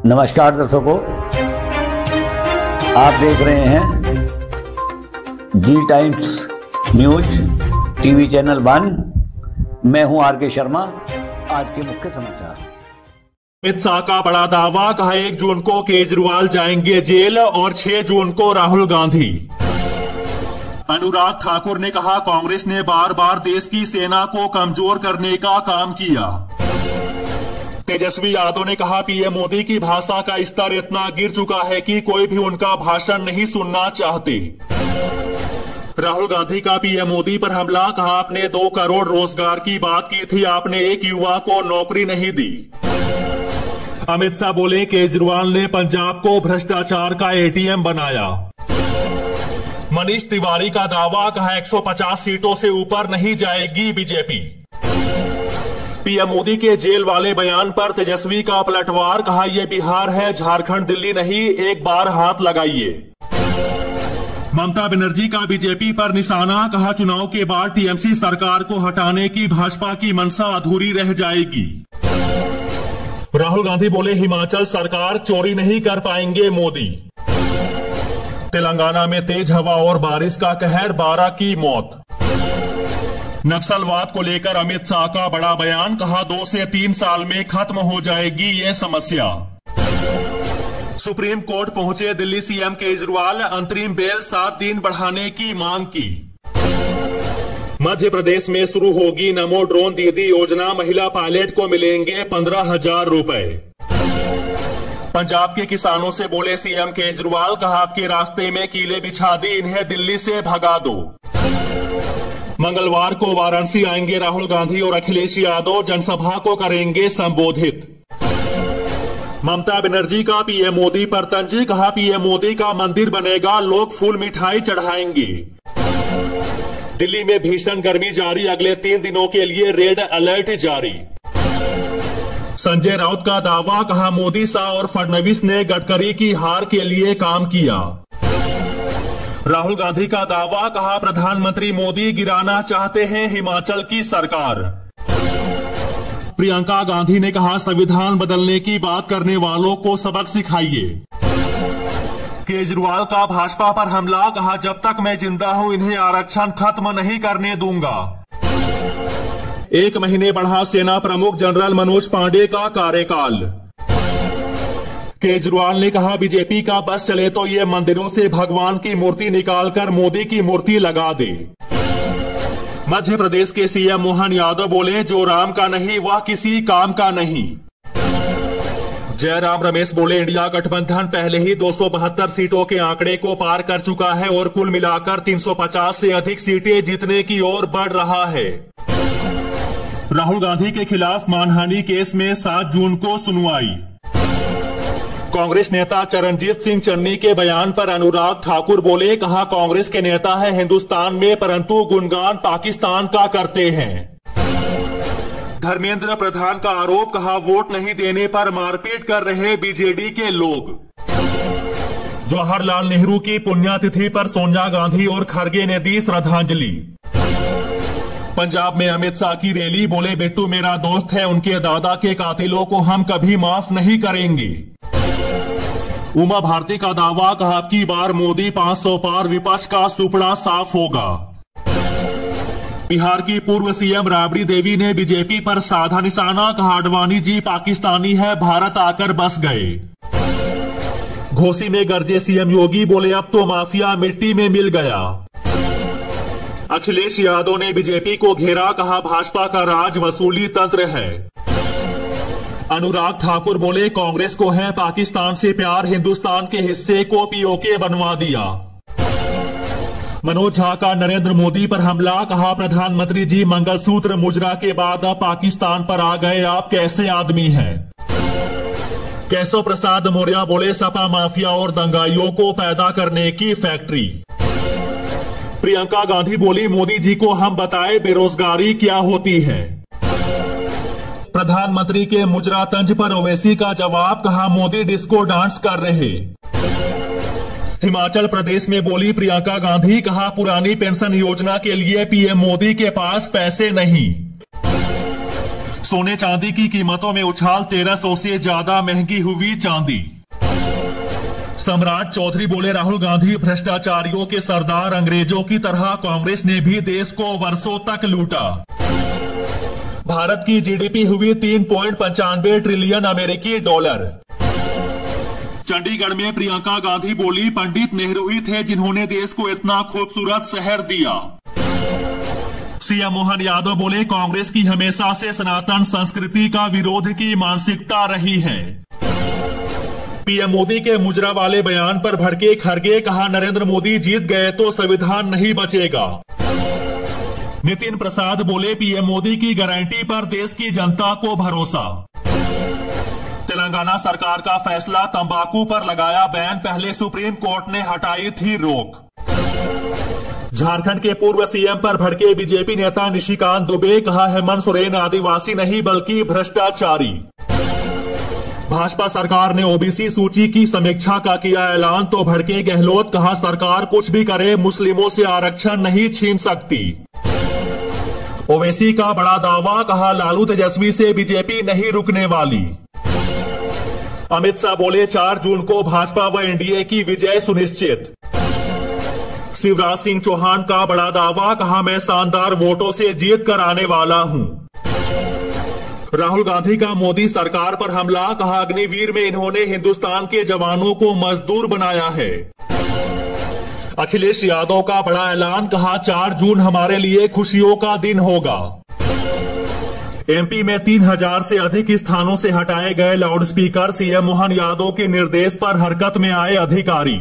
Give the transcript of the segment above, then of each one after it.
नमस्कार दर्शकों, आप देख रहे हैं जी टाइम्स न्यूज टीवी चैनल 1। मैं हूं आर के शर्मा। आज के मुख्य समाचार। अमित शाह का बड़ा दावा, कहा 1 जून को केजरीवाल जाएंगे जेल और 6 जून को राहुल गांधी। अनुराग ठाकुर ने कहा कांग्रेस ने बार बार देश की सेना को कमजोर करने का काम किया। तेजस्वी यादव ने कहा पीएम मोदी की भाषा का स्तर इतना गिर चुका है कि कोई भी उनका भाषण नहीं सुनना चाहते। राहुल गांधी का पीएम मोदी पर हमला, कहा आपने 2 करोड़ रोजगार की बात की थी, आपने एक युवा को नौकरी नहीं दी। अमित शाह बोले केजरीवाल ने पंजाब को भ्रष्टाचार का एटीएम बनाया। मनीष तिवारी का दावा, कहा 150 सीटों से ऊपर नहीं जाएगी बीजेपी। पीएम मोदी के जेल वाले बयान पर तेजस्वी का पलटवार, कहा यह बिहार है, झारखंड दिल्ली नहीं, एक बार हाथ लगाइए। ममता बनर्जी का बीजेपी पर निशाना, कहा चुनाव के बाद टीएमसी सरकार को हटाने की भाजपा की मंशा अधूरी रह जाएगी। राहुल गांधी बोले हिमाचल सरकार चोरी नहीं कर पाएंगे मोदी। तेलंगाना में तेज हवा और बारिश का कहर, 12 की मौत। नक्सलवाद को लेकर अमित शाह का बड़ा बयान, कहा 2 से 3 साल में खत्म हो जाएगी ये समस्या। सुप्रीम कोर्ट पहुंचे दिल्ली सीएम केजरीवाल, अंतरिम बेल 7 दिन बढ़ाने की मांग की। मध्य प्रदेश में शुरू होगी नमो ड्रोन दीदी योजना, महिला पायलट को मिलेंगे 15,000 रुपए। पंजाब के किसानों से बोले सीएम केजरीवाल, कहा आपके रास्ते में कीले बिछा दी, इन्हें दिल्ली से भगा दो। मंगलवार को वाराणसी आएंगे राहुल गांधी और अखिलेश यादव, जनसभा को करेंगे संबोधित। ममता बनर्जी का पीएम मोदी पर तंज, कहा पीएम मोदी का मंदिर बनेगा, लोग फूल मिठाई चढ़ाएंगे। दिल्ली में भीषण गर्मी जारी, अगले 3 दिनों के लिए रेड अलर्ट जारी। संजय राउत का दावा, कहा मोदी शाह और फडणवीस ने गडकरी की हार के लिए काम किया। राहुल गांधी का दावा, कहा प्रधानमंत्री मोदी गिराना चाहते हैं हिमाचल की सरकार। प्रियंका गांधी ने कहा संविधान बदलने की बात करने वालों को सबक सिखाइए। केजरीवाल का भाजपा पर हमला, कहा जब तक मैं जिंदा हूं इन्हें आरक्षण खत्म नहीं करने दूंगा। 1 महीने बढ़ा सेना प्रमुख जनरल मनोज पांडे का कार्यकाल। केजरीवाल ने कहा बीजेपी का बस चले तो ये मंदिरों से भगवान की मूर्ति निकालकर मोदी की मूर्ति लगा दे। मध्य प्रदेश के सीएम मोहन यादव बोले जो राम का नहीं वह किसी काम का नहीं। जयराम रमेश बोले इंडिया गठबंधन पहले ही 272 सीटों के आंकड़े को पार कर चुका है और कुल मिलाकर 350 से अधिक सीटें जीतने की ओर बढ़ रहा है। राहुल गांधी के खिलाफ मानहानि केस में 7 जून को सुनवाई। कांग्रेस नेता चरणजीत सिंह चन्नी के बयान पर अनुराग ठाकुर बोले, कहा कांग्रेस के नेता है हिंदुस्तान में परंतु गुणगान पाकिस्तान का करते हैं। धर्मेंद्र प्रधान का आरोप, कहा वोट नहीं देने पर मारपीट कर रहे बीजेडी के लोग। जवाहरलाल नेहरू की पुण्यतिथि पर सोनिया गांधी और खड़गे ने दी श्रद्धांजलि। पंजाब में अमित शाह की रैली, बोले बिट्टू मेरा दोस्त है, उनके दादा के कातिलों को हम कभी माफ नहीं करेंगे। उमा भारती का दावा, कहा अब की बार मोदी 500 पार, विपक्ष का सुपड़ा साफ होगा। बिहार की पूर्व सीएम राबड़ी देवी ने बीजेपी पर साधा निशाना, कहा आडवाणी जी पाकिस्तानी है, भारत आकर बस गए। घोसी में गरजे सीएम योगी, बोले अब तो माफिया मिट्टी में मिल गया। अखिलेश यादव ने बीजेपी को घेरा, कहा भाजपा का राज वसूली तंत्र है। अनुराग ठाकुर बोले कांग्रेस को है पाकिस्तान से प्यार, हिंदुस्तान के हिस्से को पीओके बनवा दिया। मनोज झा का नरेंद्र मोदी पर हमला, कहा प्रधानमंत्री जी मंगलसूत्र मुजरा के बाद अब पाकिस्तान पर आ गए, आप कैसे आदमी हैं। केशव प्रसाद मौर्य बोले सपा माफिया और दंगाइयों को पैदा करने की फैक्ट्री। प्रियंका गांधी बोली मोदी जी को हम बताएं बेरोजगारी क्या होती है। प्रधानमंत्री के मुजरा तंज पर ओवैसी का जवाब, कहा मोदी डिस्को डांस कर रहे। हिमाचल प्रदेश में बोली प्रियंका गांधी, कहा पुरानी पेंशन योजना के लिए पीएम मोदी के पास पैसे नहीं। सोने चांदी की कीमतों में उछाल, 1300 से ज्यादा महंगी हुई चांदी। सम्राट चौधरी बोले, राहुल गांधी भ्रष्टाचारियों के सरदार, अंग्रेजों की तरह कांग्रेस ने भी देश को वर्षों तक लूटा। भारत की जीडीपी हुई 3.95 ट्रिलियन अमेरिकी डॉलर। चंडीगढ़ में प्रियंका गांधी बोली, पंडित नेहरू ही थे जिन्होंने देश को इतना खूबसूरत शहर दिया। सीएम मोहन यादव बोले, कांग्रेस की हमेशा से सनातन संस्कृति का विरोध की मानसिकता रही है। पीएम मोदी के मुजरा वाले बयान पर भड़के खड़गे, कहा नरेंद्र मोदी जीत गए तो संविधान नहीं बचेगा। नितिन प्रसाद बोले, पीएम मोदी की गारंटी पर देश की जनता को भरोसा। तेलंगाना सरकार का फैसला, तंबाकू पर लगाया बैन, पहले सुप्रीम कोर्ट ने हटाई थी रोक। झारखंड के पूर्व सीएम पर भड़के बीजेपी नेता निशिकांत दुबे, कहा हेमंत सोरेन आदिवासी नहीं बल्कि भ्रष्टाचारी। भाजपा सरकार ने ओबीसी सूची की समीक्षा का किया ऐलान तो भड़के गहलोत, कहा सरकार कुछ भी करे मुस्लिमों से आरक्षण नहीं छीन सकती। ओवैसी का बड़ा दावा, कहा लालू तेजस्वी से बीजेपी नहीं रुकने वाली। अमित शाह बोले, 4 जून को भाजपा व एनडीए की विजय सुनिश्चित। शिवराज सिंह चौहान का बड़ा दावा, कहा मैं शानदार वोटों से जीत कर आने वाला हूं। राहुल गांधी का मोदी सरकार पर हमला, कहा अग्निवीर में इन्होंने हिंदुस्तान के जवानों को मजदूर बनाया है। अखिलेश यादव का बड़ा ऐलान, कहा 4 जून हमारे लिए खुशियों का दिन होगा। एमपी में 3000 से अधिक स्थानों से हटाए गए लाउडस्पीकर, सीएम मोहन यादव के निर्देश पर हरकत में आए अधिकारी।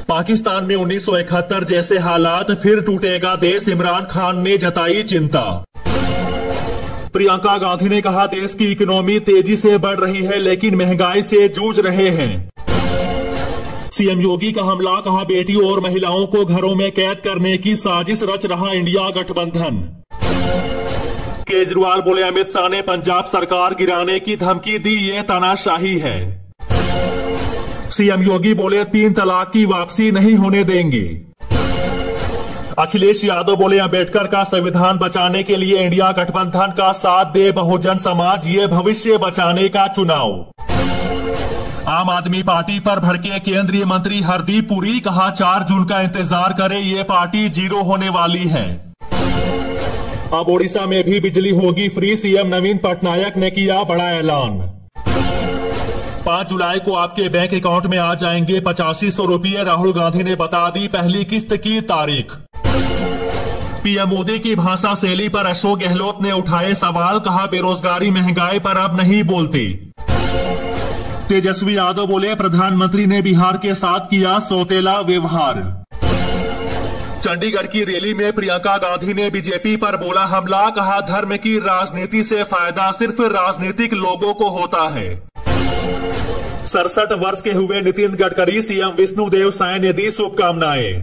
पाकिस्तान में 1971 जैसे हालात, फिर टूटेगा देश, इमरान खान ने जताई चिंता। प्रियंका गांधी ने कहा, देश की इकोनॉमी तेजी से बढ़ रही है लेकिन महंगाई से जूझ रहे हैं। सीएम योगी का हमला, कहा बेटियों और महिलाओं को घरों में कैद करने की साजिश रच रहा इंडिया गठबंधन। केजरीवाल बोले, अमित शाह ने पंजाब सरकार गिराने की धमकी दी, ये तानाशाही है। सीएम योगी बोले, 3 तलाक की वापसी नहीं होने देंगे। अखिलेश यादव बोले, अंबेडकर का संविधान बचाने के लिए इंडिया गठबंधन का साथ दे बहुजन समाज, ये भविष्य बचाने का चुनाव। आम आदमी पार्टी पर भड़के केंद्रीय मंत्री हरदीप पुरी, कहा 4 जून का इंतजार करें, ये पार्टी 0 होने वाली है। अब ओडिशा में भी बिजली होगी फ्री, सीएम नवीन पटनायक ने किया बड़ा ऐलान। 5 जुलाई को आपके बैंक अकाउंट में आ जाएंगे 8500 रुपये, राहुल गांधी ने बता दी पहली किस्त की तारीख। पीएम मोदी की भाषा शैली पर अशोक गहलोत ने उठाए सवाल, कहा बेरोजगारी महंगाई पर अब नहीं बोलती। तेजस्वी यादव बोले, प्रधानमंत्री ने बिहार के साथ किया सौतेला व्यवहार। चंडीगढ़ की रैली में प्रियंका गांधी ने बीजेपी पर बोला हमला, कहा धर्म की राजनीति से फायदा सिर्फ राजनीतिक लोगों को होता है। 67 वर्ष के हुए नितिन गडकरी, सीएम विष्णुदेव साय ने दी शुभकामनाएं।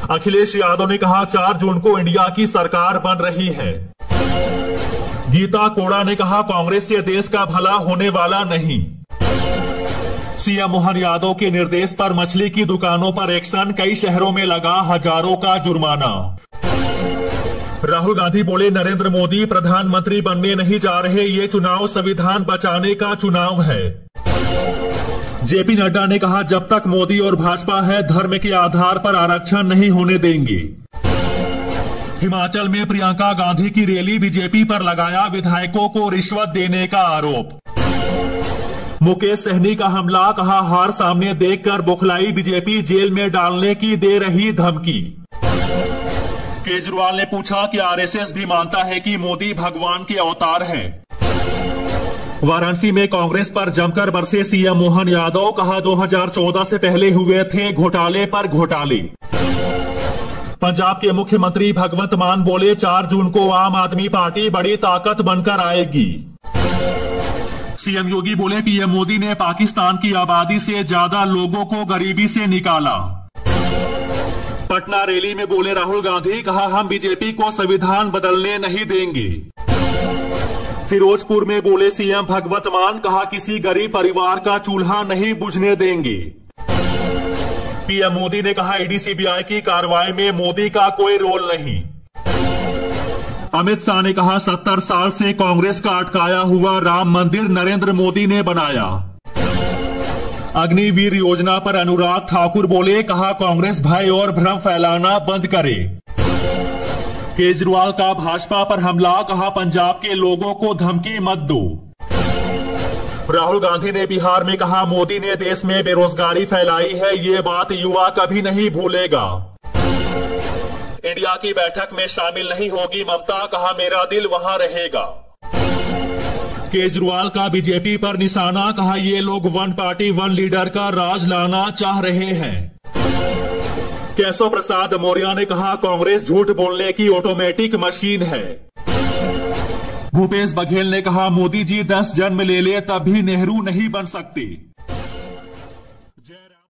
अखिलेश यादव ने कहा 4 जून को इंडिया की सरकार बन रही है। गीता कोड़ा ने कहा कांग्रेस से देश का भला होने वाला नहीं। सीएम मोहन यादव के निर्देश पर मछली की दुकानों पर एक्शन, कई शहरों में लगा हजारों का जुर्माना। राहुल गांधी बोले, नरेंद्र मोदी प्रधानमंत्री बनने नहीं जा रहे, ये चुनाव संविधान बचाने का चुनाव है। जेपी नड्डा ने कहा जब तक मोदी और भाजपा है धर्म के आधार पर आरक्षण नहीं होने देंगे। हिमाचल में प्रियंका गांधी की रैली, बीजेपी पर लगाया विधायकों को रिश्वत देने का आरोप। मुकेश सहनी का हमला, कहा हार सामने देखकर बौखलाई बीजेपी, जेल में डालने की दे रही धमकी। केजरीवाल ने पूछा कि आरएसएस भी मानता है कि मोदी भगवान के अवतार हैं। वाराणसी में कांग्रेस पर जमकर बरसे सीएम मोहन यादव, कहा 2014 से पहले हुए थे घोटाले पर घोटाले। पंजाब के मुख्यमंत्री भगवंत मान बोले 4 जून को आम आदमी पार्टी बड़ी ताकत बनकर आएगी। सीएम योगी बोले पीएम मोदी ने पाकिस्तान की आबादी से ज्यादा लोगों को गरीबी से निकाला। पटना रैली में बोले राहुल गांधी, कहा हम बीजेपी को संविधान बदलने नहीं देंगे। फिरोजपुर में बोले सीएम भगवंत मान, कहा किसी गरीब परिवार का चूल्हा नहीं बुझने देंगे। पीएम मोदी ने कहा ईडी सीबीआई की कार्रवाई में मोदी का कोई रोल नहीं। अमित शाह ने कहा 70 साल से कांग्रेस का अटकाया हुआ राम मंदिर नरेंद्र मोदी ने बनाया। अग्निवीर योजना पर अनुराग ठाकुर बोले, कहा कांग्रेस भय और भ्रम फैलाना बंद करे। केजरीवाल का भाजपा पर हमला, कहा पंजाब के लोगों को धमकी मत दो। राहुल गांधी ने बिहार में कहा, मोदी ने देश में बेरोजगारी फैलाई है, ये बात युवा कभी नहीं भूलेगा। इंडिया की बैठक में शामिल नहीं होगी ममता, कहा मेरा दिल वहां रहेगा। केजरीवाल का बीजेपी पर निशाना, कहा ये लोग वन पार्टी वन लीडर का राज लाना चाह रहे हैं। केशव प्रसाद मौर्य ने कहा, कांग्रेस झूठ बोलने की ऑटोमेटिक मशीन है। भूपेश बघेल ने कहा, मोदी जी 10 जन्म ले ले तब भी नेहरू नहीं बन सकते।